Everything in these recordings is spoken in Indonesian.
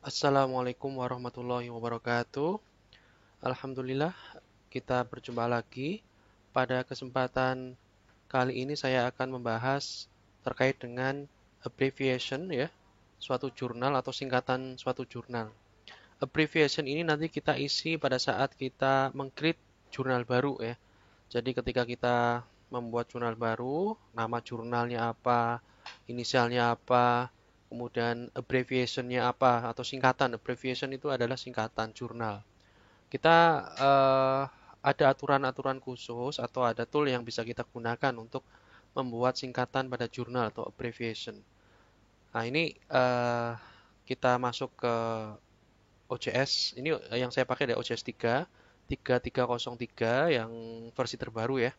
Assalamualaikum warahmatullahi wabarakatuh. Alhamdulillah, kita berjumpa lagi. Pada kesempatan kali ini saya akan membahas terkait dengan abbreviation ya, suatu jurnal atau singkatan suatu jurnal. Abbreviation ini nanti kita isi pada saat kita meng-create jurnal baru ya. Jadi ketika kita membuat jurnal baru, nama jurnalnya apa, inisialnya apa, kemudian abbreviationnya apa atau singkatan. Abbreviation itu adalah singkatan jurnal. Kita ada aturan-aturan khusus atau ada tool yang bisa kita gunakan untuk membuat singkatan pada jurnal atau abbreviation. Nah, ini kita masuk ke OJS. Ini yang saya pakai dari OJS 3303 yang versi terbaru ya.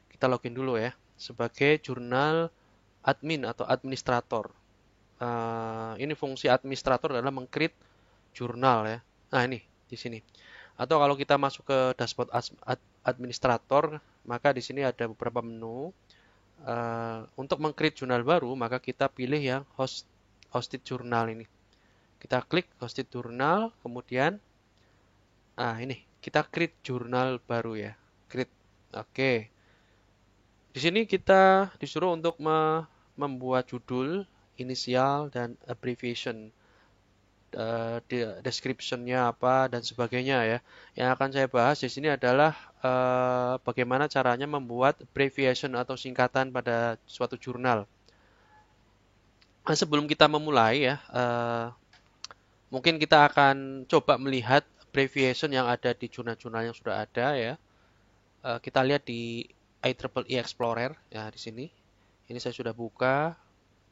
Kita login dulu ya sebagai jurnal admin atau administrator. Ini fungsi administrator adalah mengcreate jurnal ya. Nah ini di sini. Atau kalau kita masuk ke dashboard administrator, maka di sini ada beberapa menu. Untuk mengcreate jurnal baru, maka kita pilih yang hosted jurnal ini. Kita klik hosted jurnal, kemudian ini kita create jurnal baru ya. Create. Oke. Di sini kita disuruh untuk membuat judul, inisial, dan abbreviation. Description-nya apa dan sebagainya ya. Yang akan saya bahas di sini adalah bagaimana caranya membuat abbreviation atau singkatan pada suatu jurnal. Nah, sebelum kita memulai ya, mungkin kita akan coba melihat abbreviation yang ada di jurnal-jurnal yang sudah ada ya. Kita lihat di IEEE Explorer ya di sini. Ini saya sudah buka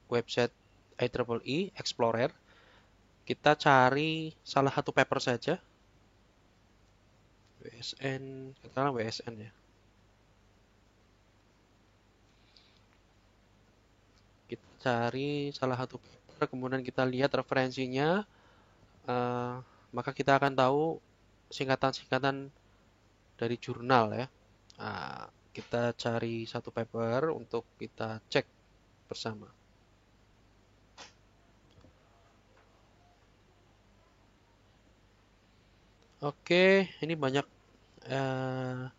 website IEEE Explorer. Kita cari salah satu paper saja. WSN, katakanlah WSN ya. Kita cari salah satu paper, kemudian kita lihat referensinya, eh, maka kita akan tahu singkatan-singkatan dari jurnal ya. Nah, kita cari satu paper untuk kita cek bersama. Oke, ini banyak eh,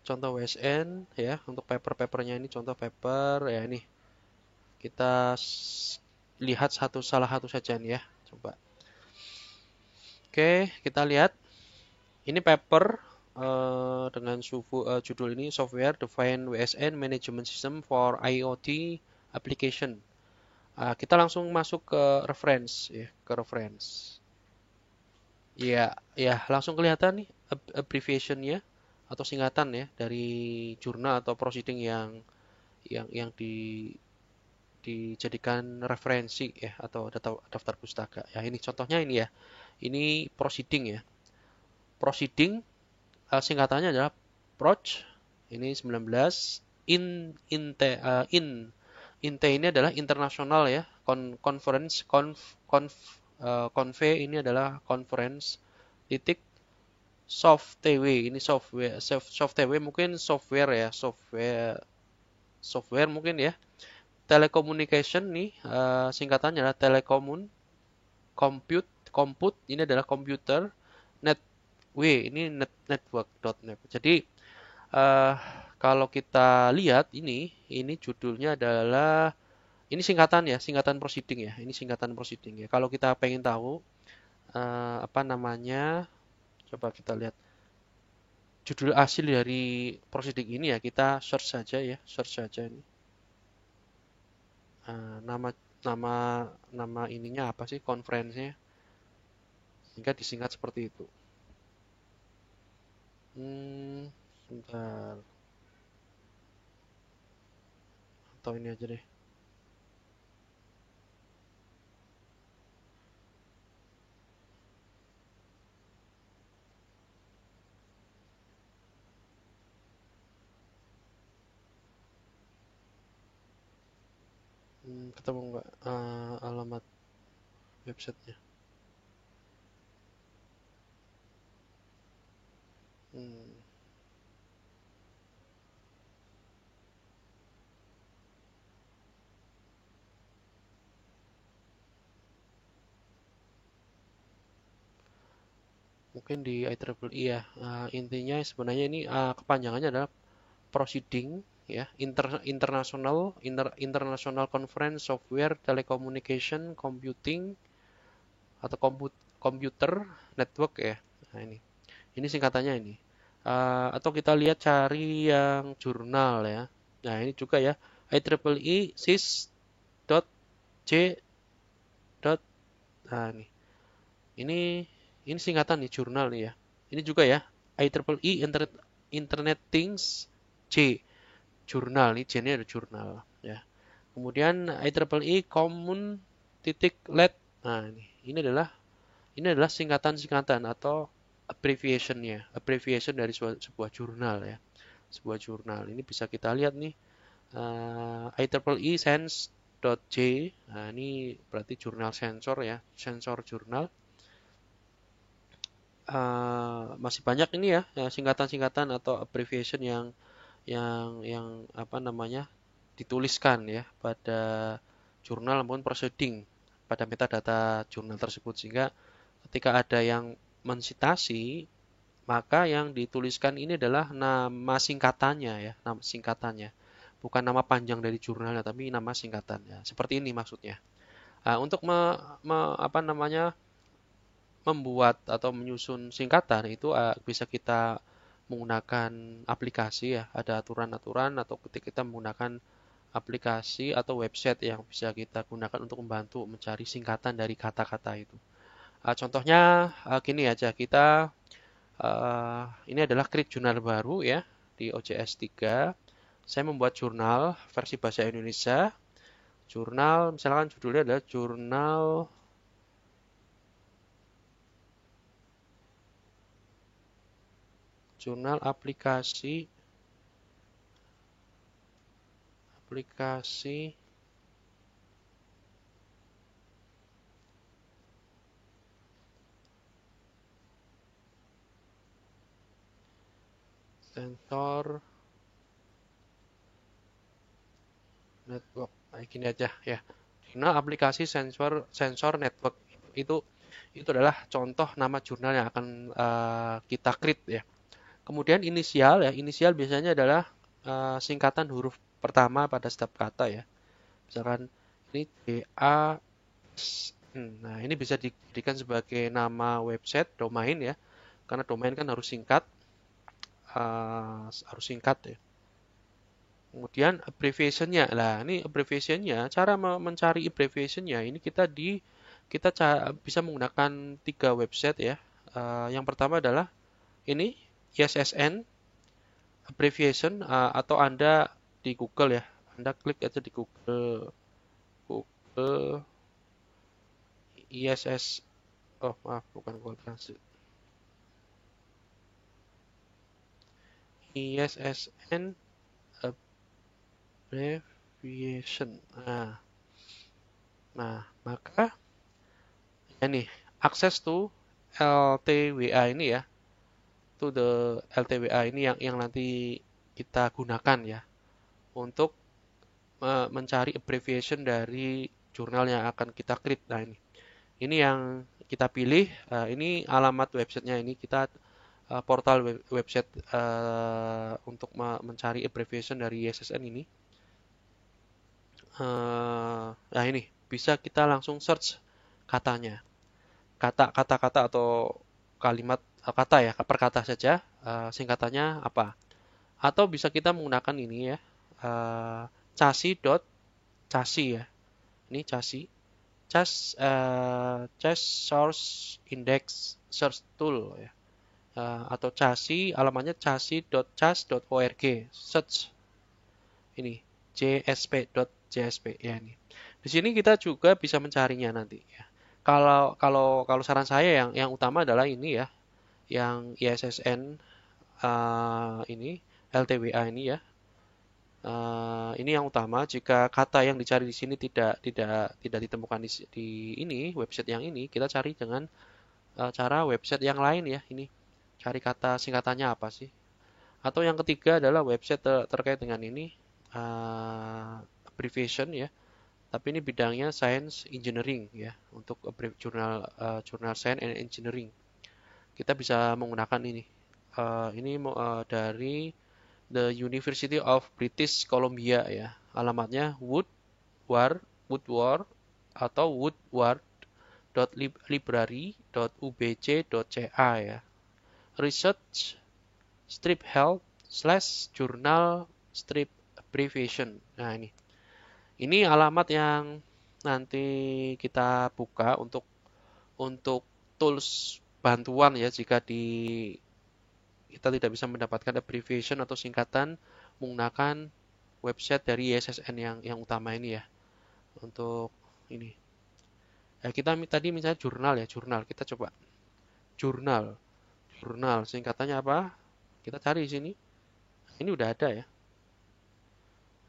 contoh WSN ya untuk paper-papernya ini contoh paper ya ini kita lihat salah satu saja nih ya coba. Oke, kita lihat ini paper dengan judul ini Software Defined WSN Management System for IoT Application. Kita langsung masuk ke reference ya, ke reference. Ya, ya langsung kelihatan nih abbreviationnya atau singkatan ya dari jurnal atau proceeding yang dijadikan referensi ya atau daftar pustaka. Ya ini contohnya ini ya. Ini proceeding ya. Proceeding singkatannya adalah Proc. Ini 19 Inte ini adalah internasional ya. Conference conve ini adalah conference titik soft TW ini soft TW mungkin software ya software mungkin ya telecommunication nih singkatannya adalah compute ini adalah computer net ini network.net. Jadi eh, kalau kita lihat ini judulnya adalah ini singkatan ya, singkatan proceeding ya. Ini singkatan proceeding ya. Kalau kita pengen tahu apa namanya, coba kita lihat judul asli dari proceeding ini ya, kita search saja ya, search saja ini. Nama nama nama ininya apa sih konferensinya? Sehingga disingkat seperti itu. Sebentar. Atau ini aja deh. Ketemu nggak alamat websitenya? Hmm, mungkin di IEEE ya. Intinya sebenarnya ini kepanjangannya adalah proceeding ya, International Conference Software Telecommunication Computing atau Computer Network ya. Nah, ini singkatannya ini. Atau kita lihat cari yang jurnal ya. Nah, ini juga ya, IEEE sys.j. Nah, ini ini singkatan nih jurnal nih ya. Ini juga ya, IEEE Internet Things J. Jurnal, ini J-nya ada jurnal ya. Kemudian IEEE Common titik LED. Nah, ini adalah singkatan-singkatan atau abbreviation-nya, abbreviation dari sebuah jurnal ya. Sebuah jurnal. Ini bisa kita lihat nih, IEEE Sense.j. Nah, ini berarti jurnal sensor ya, sensor jurnal. Masih banyak ini ya, singkatan-singkatan atau abbreviation yang apa namanya dituliskan ya pada jurnal maupun proceeding pada metadata jurnal tersebut, sehingga ketika ada yang mensitasi, maka yang dituliskan ini adalah nama singkatannya ya, nama singkatannya, bukan nama panjang dari jurnalnya, tapi nama singkatannya. Seperti ini maksudnya. Untuk apa namanya membuat atau menyusun singkatan itu bisa kita menggunakan aplikasi ya, ada aturan-aturan, atau ketika kita menggunakan aplikasi atau website yang bisa kita gunakan untuk membantu mencari singkatan dari kata-kata itu. Contohnya gini aja, kita ini adalah create jurnal baru ya di OJS 3. Saya membuat jurnal versi bahasa Indonesia. Jurnal, misalkan judulnya adalah jurnal aplikasi sensor network. Nah, gini aja ya. Jurnal aplikasi sensor network itu adalah contoh nama jurnal yang akan kita create ya. Kemudian inisial ya, inisial biasanya adalah singkatan huruf pertama pada setiap kata ya. Misalkan ini DA. Nah, ini bisa dijadikan sebagai nama website, domain ya. Karena domain kan harus singkat ya. Kemudian abbreviation-nya. Lah, ini abbreviation-nya, cara mencari abbreviation-nya ini kita bisa menggunakan 3 website ya. Yang pertama adalah ini ISSN abbreviation, atau Anda di Google ya. Anda klik aja di Google ISS. Oh, maaf, bukan Google Translate. ISSN abbreviation. Nah, maka ini akses to LTWA ini ya. To the LTWA ini yang nanti kita gunakan ya untuk mencari abbreviation dari jurnal yang akan kita create. Nah, ini yang kita pilih. Ini alamat websitenya, ini kita portal website untuk mencari abbreviation dari ISSN ini. Nah, ini bisa kita langsung search katanya, kata-kata atau kalimat kata ya, per kata saja, singkatannya apa. Atau bisa kita menggunakan ini ya, chassis ya. Ini chassis source index search tool ya. Atau chassis, alamatnya chassis.chas.org search ini jsp.jsp ya ini. Di sini kita juga bisa mencarinya nanti ya. Kalau saran saya yang utama adalah ini ya, yang ISSN ini LTWA ini ya. Ini yang utama. Jika kata yang dicari di sini tidak ditemukan di ini website yang ini, kita cari dengan cara website yang lain ya. Ini cari kata singkatannya apa sih? Atau yang ketiga adalah website terkait dengan ini, abbreviation ya. Tapi ini bidangnya science engineering ya, untuk jurnal Science and Engineering. kita bisa menggunakan ini. Ini dari The University of British Columbia ya. Alamatnya Woodward atau woodward.library.ubc.ca ya. Research strip help / journal strip abbreviation. Nah ini alamat yang nanti kita buka untuk tools bantuan ya jika kita tidak bisa mendapatkan abbreviation atau singkatan menggunakan website dari ISSN yang utama ini ya. Untuk ini. Kita tadi misalnya jurnal kita coba. Jurnal. Jurnal singkatannya apa? Kita cari di sini. Ini udah ada ya.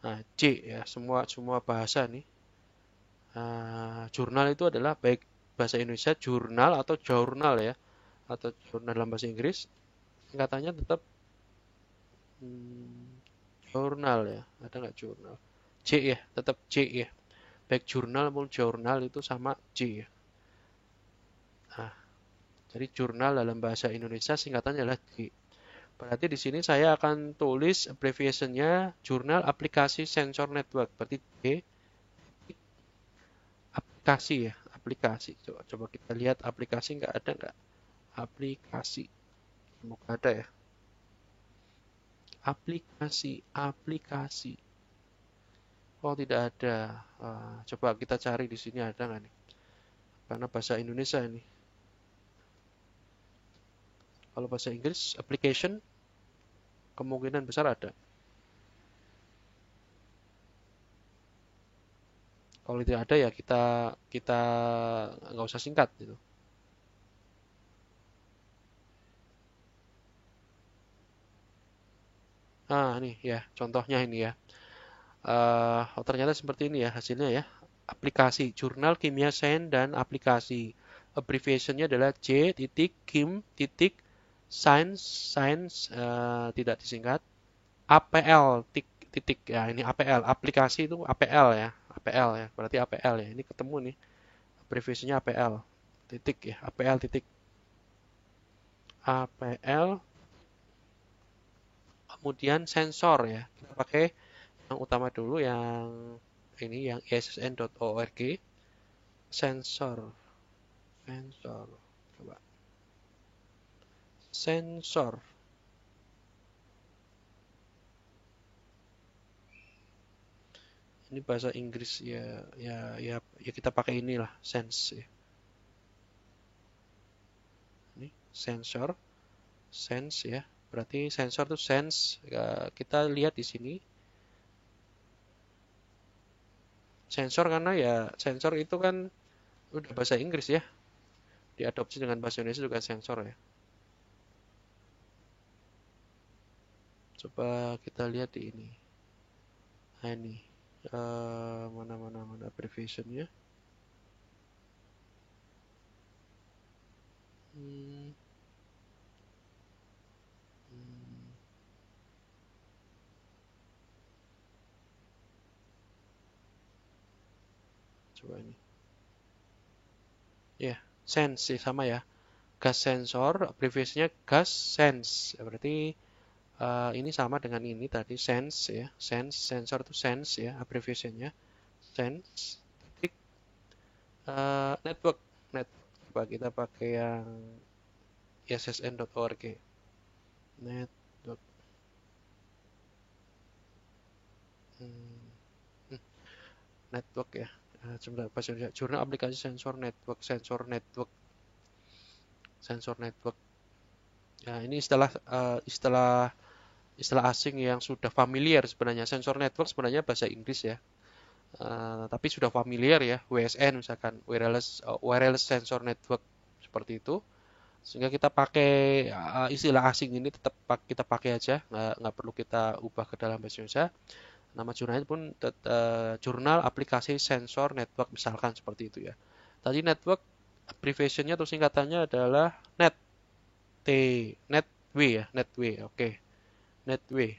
Nah, J ya, semua bahasa nih. Jurnal itu adalah baik bahasa Indonesia jurnal atau jurnal ya, atau jurnal dalam bahasa Inggris. Singkatannya tetap jurnal ya. Ada nggak jurnal? J ya, tetap J ya. Baik jurnal maupun jurnal itu sama J ya. Nah, jadi jurnal dalam bahasa Indonesia singkatannya adalah J. Berarti di sini saya akan tulis abbreviation-nya jurnal aplikasi sensor network. Berarti J aplikasi ya, aplikasi. Coba kita lihat aplikasi nggak ada nggak? Aplikasi. Semoga ada ya. Aplikasi. Oh tidak ada. Coba kita cari di sini ada nggak nih? Karena bahasa Indonesia ini. Kalau bahasa Inggris application kemungkinan besar ada. Kalau tidak ada ya kita nggak usah singkat gitu. Nih ya contohnya ini ya. Ternyata seperti ini ya hasilnya ya. Aplikasi jurnal kimia sains dan aplikasi. Abbreviationnya adalah J.Kim.Science tidak disingkat APL titik ya ini APL aplikasi itu APL ya APL ya berarti APL ya ini ketemu nih abbreviationnya APL titik ya APL titik APL kemudian sensor ya kita pakai yang utama dulu yang ini yang issn.org sensor coba sensor ini bahasa Inggris ya kita pakai inilah sense ya. Ini sense ya berarti sensor itu sense ya, kita lihat di sini sensor karena ya sensor itu kan udah bahasa Inggris ya diadopsi dengan bahasa Indonesia juga sensor ya coba kita lihat di ini nah ini mana abbreviationnya coba ini ya sense ya, sama ya gas sensor abbreviationnya gas sense berarti ini sama dengan ini tadi sense ya sensor itu sense ya abbreviationnya sense network coba kita pakai yang issn.org network network ya sebentar bahasa Indonesia jurnal aplikasi sensor network ya ini istilah asing yang sudah familiar sebenarnya sensor network sebenarnya bahasa Inggris ya tapi sudah familiar ya WSN misalkan wireless sensor network seperti itu sehingga kita pakai istilah asing ini tetap kita pakai aja nggak perlu kita ubah ke dalam bahasa Indonesia nama jurnalnya pun jurnal aplikasi sensor network misalkan seperti itu ya tadi network abbreviationnya atau singkatannya adalah netway ya netway oke netway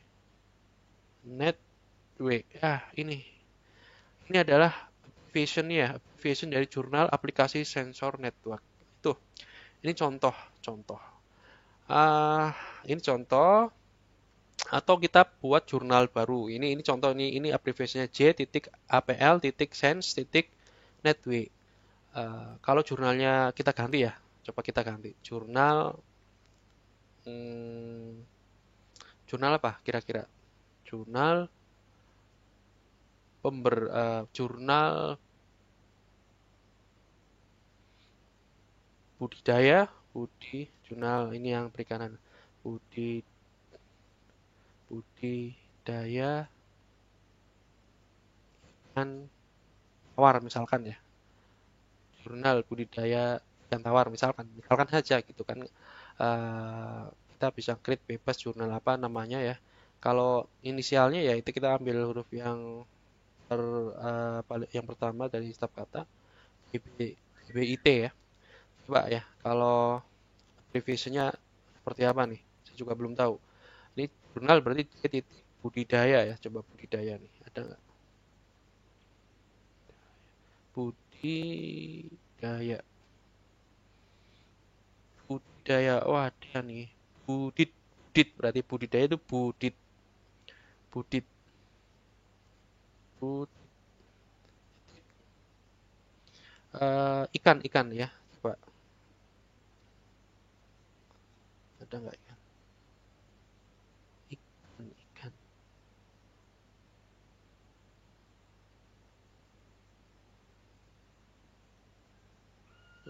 ini adalah abbreviation dari jurnal aplikasi sensor network itu ini contoh Ah, ini contoh atau kita buat jurnal baru. Ini contoh ini abbreviasinya j.apl.sense.netw. Kalau jurnalnya kita ganti ya, coba kita ganti. Hmm, jurnal apa kira-kira? Jurnal jurnal budidaya, jurnal ini yang perikanan. Budi, budidaya ikan tawar misalkan ya. Jurnal budidaya ikan tawar misalkan saja gitu kan. Kita bisa create bebas jurnal apa namanya ya. Kalau inisialnya ya itu kita ambil huruf yang yang pertama dari setiap kata BB, BIT ya. Coba ya, kalau abbreviationnya seperti apa nih? Saya juga belum tahu. Ini jurnal berarti titik budidaya ya. Coba budidaya nih, ada nggak? Budidaya, budidaya. Oh ada nih. Budit, budit berarti budidaya itu budit, budit, bud, ikan, ikan ya. Coba ada nggak ikan? Ikan, ikan.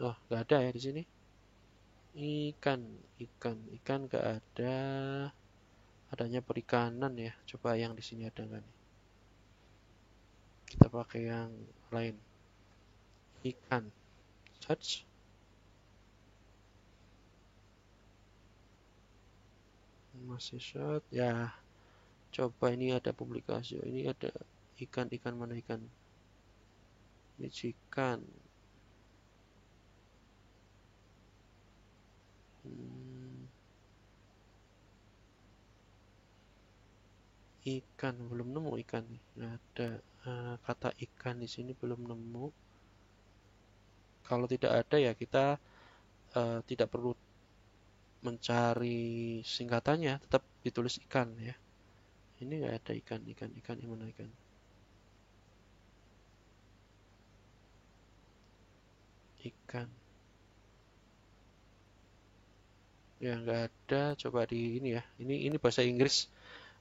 Oh nggak ada ya di sini. Ikan, ikan, ikan nggak ada. Adanya perikanan ya. Coba yang di sini ada nggak nih? Kita pakai yang lain. Ikan. Search. Masih shot. Ya, coba ini ada publikasi. Ini ada ikan, ikan mana ikan? Ini ikan. Hmm, ikan belum nemu ikan nih. Nggak ada kata ikan di sini belum nemu. Kalau tidak ada ya kita tidak perlu mencari singkatannya, tetap ditulis ikan ya. Ini nggak ada ikan, ikan, ikan, yang mana ikan? Ikan. Ya nggak ada. Coba di ini ya. Ini bahasa Inggris.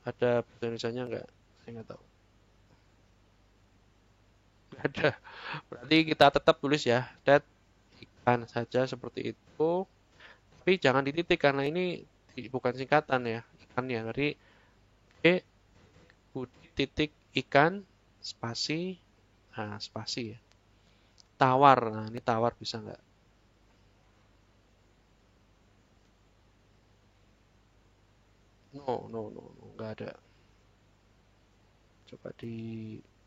Ada bahasa Indonesianya nggak? Saya nggak tahu. Nggak ada. Berarti kita tetap tulis ya. That ikan saja seperti itu. Tapi jangan dititik karena ini bukan singkatan ya. Ikannya. Jadi E budi titik ikan spasi. Nah, spasi ya. Tawar. Nah, ini tawar bisa nggak? No, no, no, no. Nggak ada. Coba di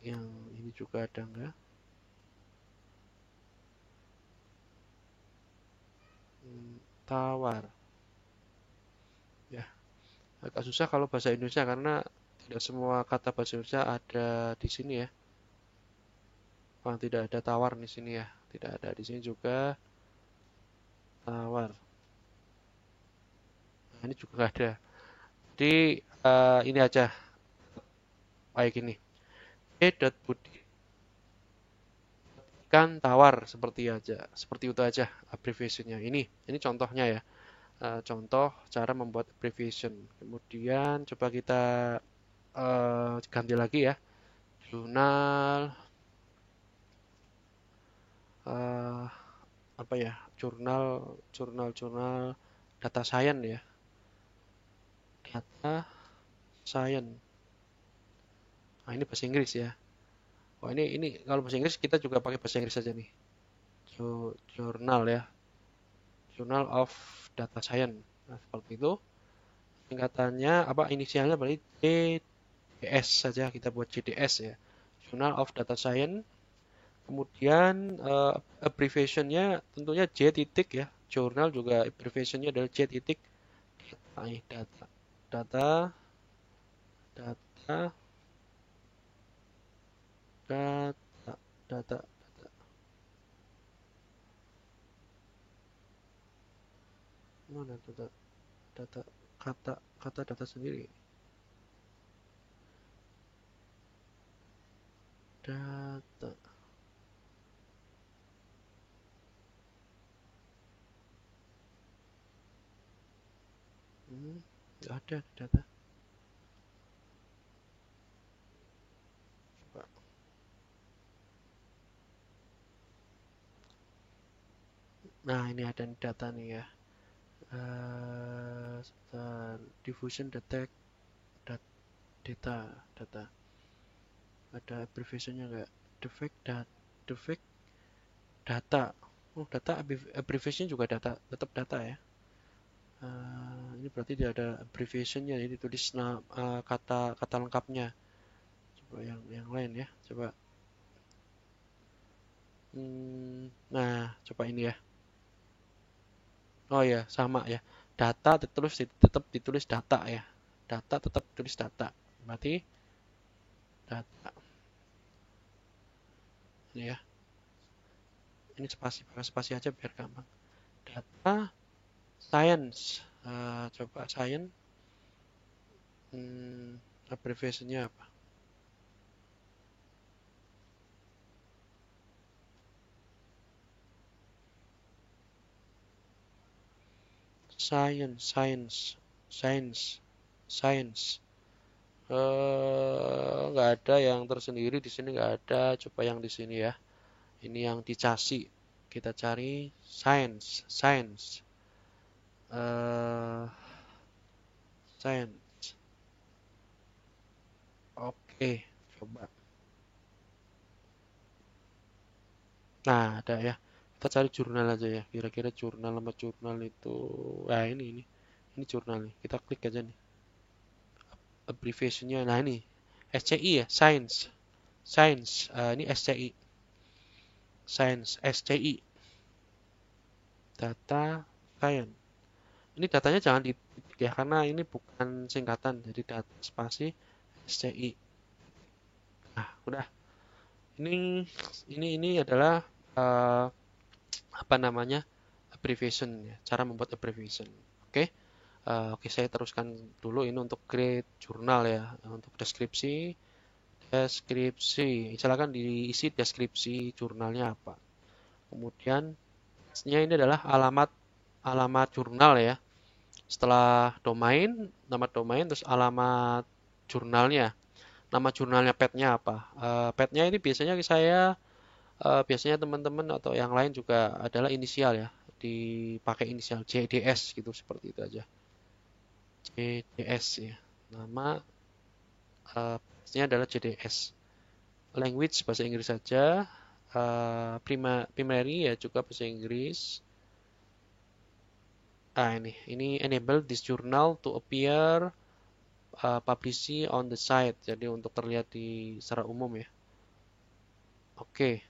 yang ini juga ada nggak? Tawar. Ya, agak susah kalau bahasa Indonesia karena tidak semua kata bahasa Indonesia ada di sini ya. Oh, tidak ada tawar di sini ya. Tidak ada di sini juga tawar. Nah, ini juga nggak ada. Jadi ini aja kayak gini. E.budi ikan tawar seperti itu aja abbreviationnya. Ini contohnya ya. Contoh cara membuat abbreviation. Kemudian coba kita ganti lagi ya. Jurnal eh, apa ya? Jurnal data science ya. Data science. Nah, ini bahasa Inggris ya. Oh, ini kalau bahasa Inggris kita juga pakai bahasa Inggris saja nih. Jurnal ya. Journal of Data Science. Nah, seperti itu. Singkatannya apa inisialnya berarti JDS saja kita buat JDS ya. Journal of Data Science. Kemudian abbreviationnya tentunya J titik ya. Journal juga abbreviationnya adalah J titik data. Data, data, data, data, mana data? data, kata data sendiri. Data. Nggak ada data. Coba. Nah, ini ada data nih ya. Sebentar. Diffusion detect data. Ada abbreviationnya nggak? Defect data. Oh, data abbreviation juga data, tetap data ya. Ini berarti dia ada abbreviationnya, jadi tulis kata lengkapnya. Coba yang lain ya. Coba. Nah, coba ini ya. Oh ya, sama ya. Data tetap ditulis data ya. Data tetap ditulis data. Berarti data. Ini ya. Ini pakai spasi aja biar gampang. Data science. Coba science. Abbreviationnya apa? Science. Nggak ada yang tersendiri di sini, nggak ada. Coba yang di sini ya. Ini yang dicasi. Kita cari science. Science. Oke, coba. Nah, ada ya. Kita cari jurnal aja ya. Kira-kira jurnal sama jurnal itu. Nah, ini. Ini jurnal nih. Kita klik aja nih. Abbreviationnya. Nah, ini. SCI ya. Science. Ini SCI. Science. SCI. Data Science. Ini datanya jangan di ya karena ini bukan singkatan. Jadi data spasi SCI. Nah, udah. Ini adalah apa namanya? Abbreviation ya. Cara membuat abbreviation. Oke. Oke, saya teruskan dulu ini untuk create jurnal ya. Untuk deskripsi. Silakan diisi deskripsi jurnalnya apa. Kemudian ini adalah alamat jurnal ya. Setelah nama domain terus alamat jurnalnya. Nama jurnalnya petnya apa? Petnya ini biasanya teman-teman atau yang lain juga adalah inisial ya. Dipakai inisial JDS gitu seperti itu aja. JDS ya. Nama petnya adalah JDS. Language bahasa Inggris saja. Primary ya juga bahasa Inggris. Ini enable this journal to appear publicly on the site. Jadi untuk terlihat secara umum ya. Oke,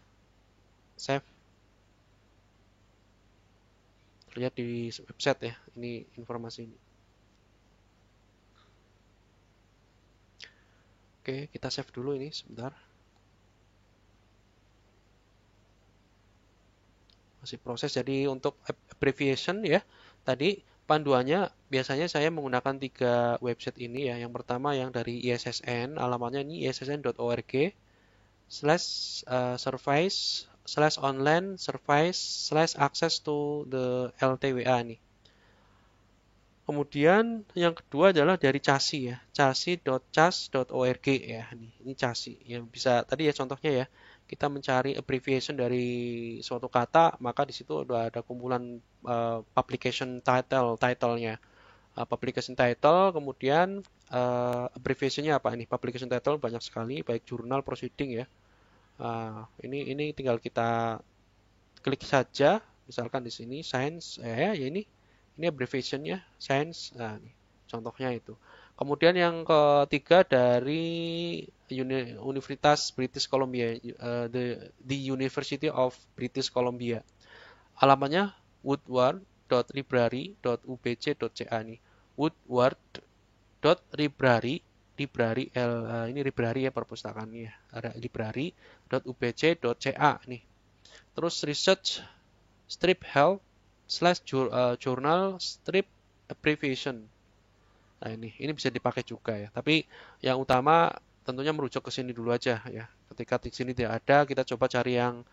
save. Terlihat di website ya. Ini informasi ini. Oke, kita save dulu ini sebentar. Masih proses. Jadi untuk abbreviation ya, tadi panduannya biasanya saya menggunakan 3 website ini ya. Yang pertama yang dari ISSN, alamatnya ini issn.org /service /online service /access to the LTWA nih. Kemudian yang kedua adalah dari CASI ya, casi.cas.org ya. Ini CASI yang bisa tadi ya contohnya ya. Kita mencari abbreviation dari suatu kata, maka di situ ada kumpulan publication title-nya. Publication title, kemudian abbreviationnya apa ini? Publication title banyak sekali, baik jurnal, proceeding ya. Ini tinggal kita klik saja, misalkan di sini science, ya ini abbreviationnya science. Nah, ini contohnya itu. Kemudian yang ketiga dari Universitas British Columbia, the University of British Columbia. Alamatnya woodward.library.ubc.ca nih. Woodward.library ini library ya perpustakaan ya. Ada library.ubc.ca nih. Terus research strip health /journal strip abbreviation. Nah, ini bisa dipakai juga ya. Tapi yang utama tentunya merujuk ke sini dulu aja ya. Ketika di sini tidak ada, kita coba cari yang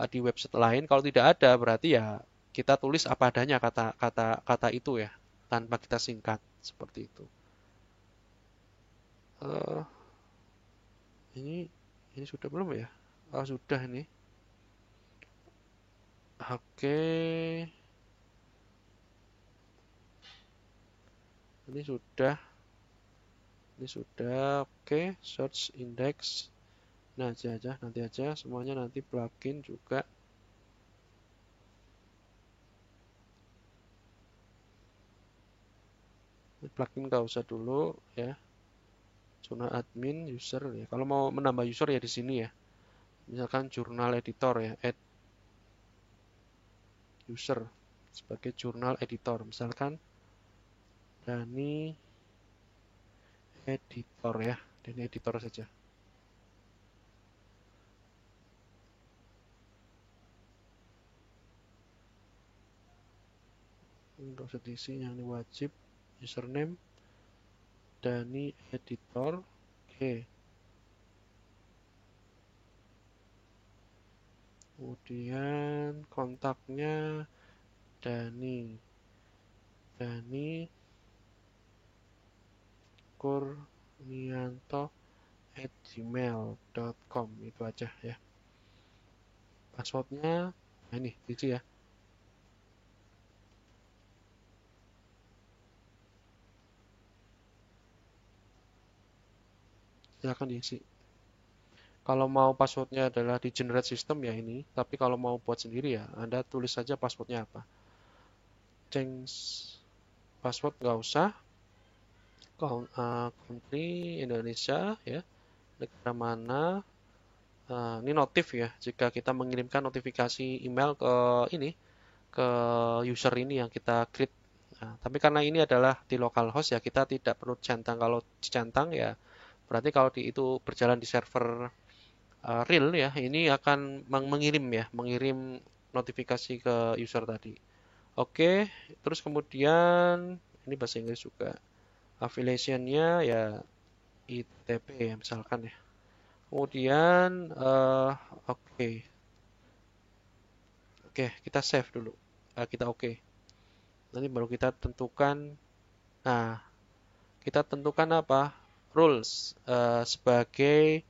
di website lain. Kalau tidak ada, berarti ya kita tulis apa adanya kata itu ya, tanpa kita singkat seperti itu. Eh, ini ini sudah belum ya? Oh, sudah ini. Oke, ini sudah, ini sudah. Oke, search index. Nah, nanti aja semuanya nanti plugin juga. Plugin nggak usah dulu ya. Jurnal admin user ya. Kalau mau menambah user ya di sini ya. Misalkan jurnal editor ya, add user sebagai jurnal editor. Misalkan Dani editor ya, Dani editor saja. Untuk usah diisi yang ini wajib username Dani editor. Oke. Kemudian kontaknya Dani Dani kurnianto@gmail.com itu aja ya. Passwordnya nah ini diisi ya. Silahkan diisi. Kalau mau passwordnya adalah di generate system ya ini, tapi kalau mau buat sendiri ya Anda tulis saja passwordnya apa. Change password nggak usah. Country Indonesia ya, negara mana. Ini notif ya, jika kita mengirimkan notifikasi email ke ini, ke user ini yang kita create. Nah, tapi karena ini adalah di localhost ya, kita tidak perlu centang. Kalau centang ya, berarti kalau itu berjalan di server real ya, ini akan mengirim ya, mengirim notifikasi ke user tadi. Oke, terus kemudian ini bahasa Inggris juga. Affiliationnya ya ITP ya misalkan ya. Kemudian oke, oke kita save dulu. Kita oke. Nanti baru kita tentukan. Nah, kita tentukan apa? Rules sebagai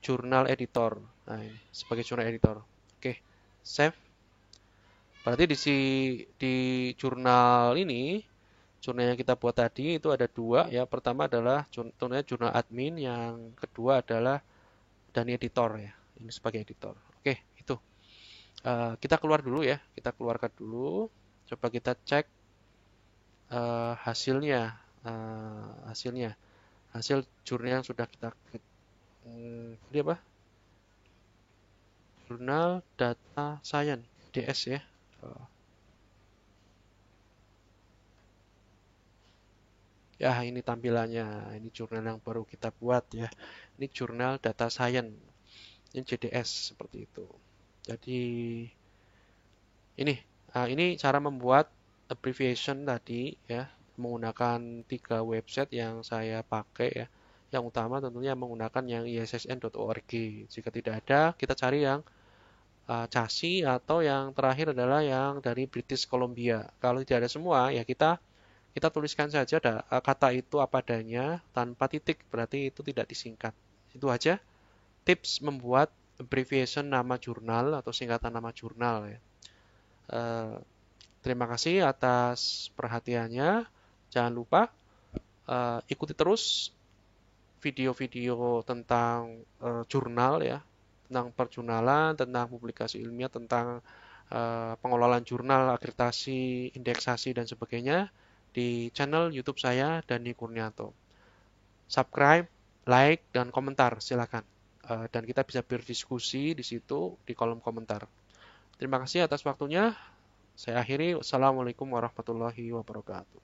jurnal editor. Nah, ini sebagai jurnal editor. Oke, save. Berarti di jurnal ini, jurnal yang kita buat tadi itu ada dua ya. Pertama adalah contohnya jurnal admin, yang kedua adalah Dani editor ya. Ini sebagai editor. Oke, itu. Kita keluar dulu ya. Kita keluarkan dulu. Coba kita cek hasilnya. Hasilnya. Hasil jurnal yang sudah kita klik. Ini apa? Jurnal Data Science, DS ya. Ya, ini tampilannya. Ini jurnal yang baru kita buat ya. Ini jurnal Data Science. Ini JDS seperti itu. Jadi ini cara membuat abbreviation tadi ya, menggunakan 3 website yang saya pakai ya. Yang utama tentunya menggunakan yang issn.org. Jika tidak ada, kita cari yang CASI, atau yang terakhir adalah yang dari British Columbia. Kalau tidak ada semua, ya kita tuliskan saja kata itu apa adanya tanpa titik, berarti itu tidak disingkat. Itu aja tips membuat abbreviation nama jurnal atau singkatan nama jurnal ya. Eh, Terima kasih atas perhatiannya. Jangan lupa ikuti terus video-video tentang jurnal ya, tentang perjurnalan, tentang publikasi ilmiah, tentang pengelolaan jurnal, akreditasi, indeksasi dan sebagainya di channel YouTube saya Dani Kurnianto. Subscribe, like, dan komentar silakan. Dan kita bisa berdiskusi di situ di kolom komentar. Terima kasih atas waktunya. Saya akhiri. Wassalamualaikum warahmatullahi wabarakatuh.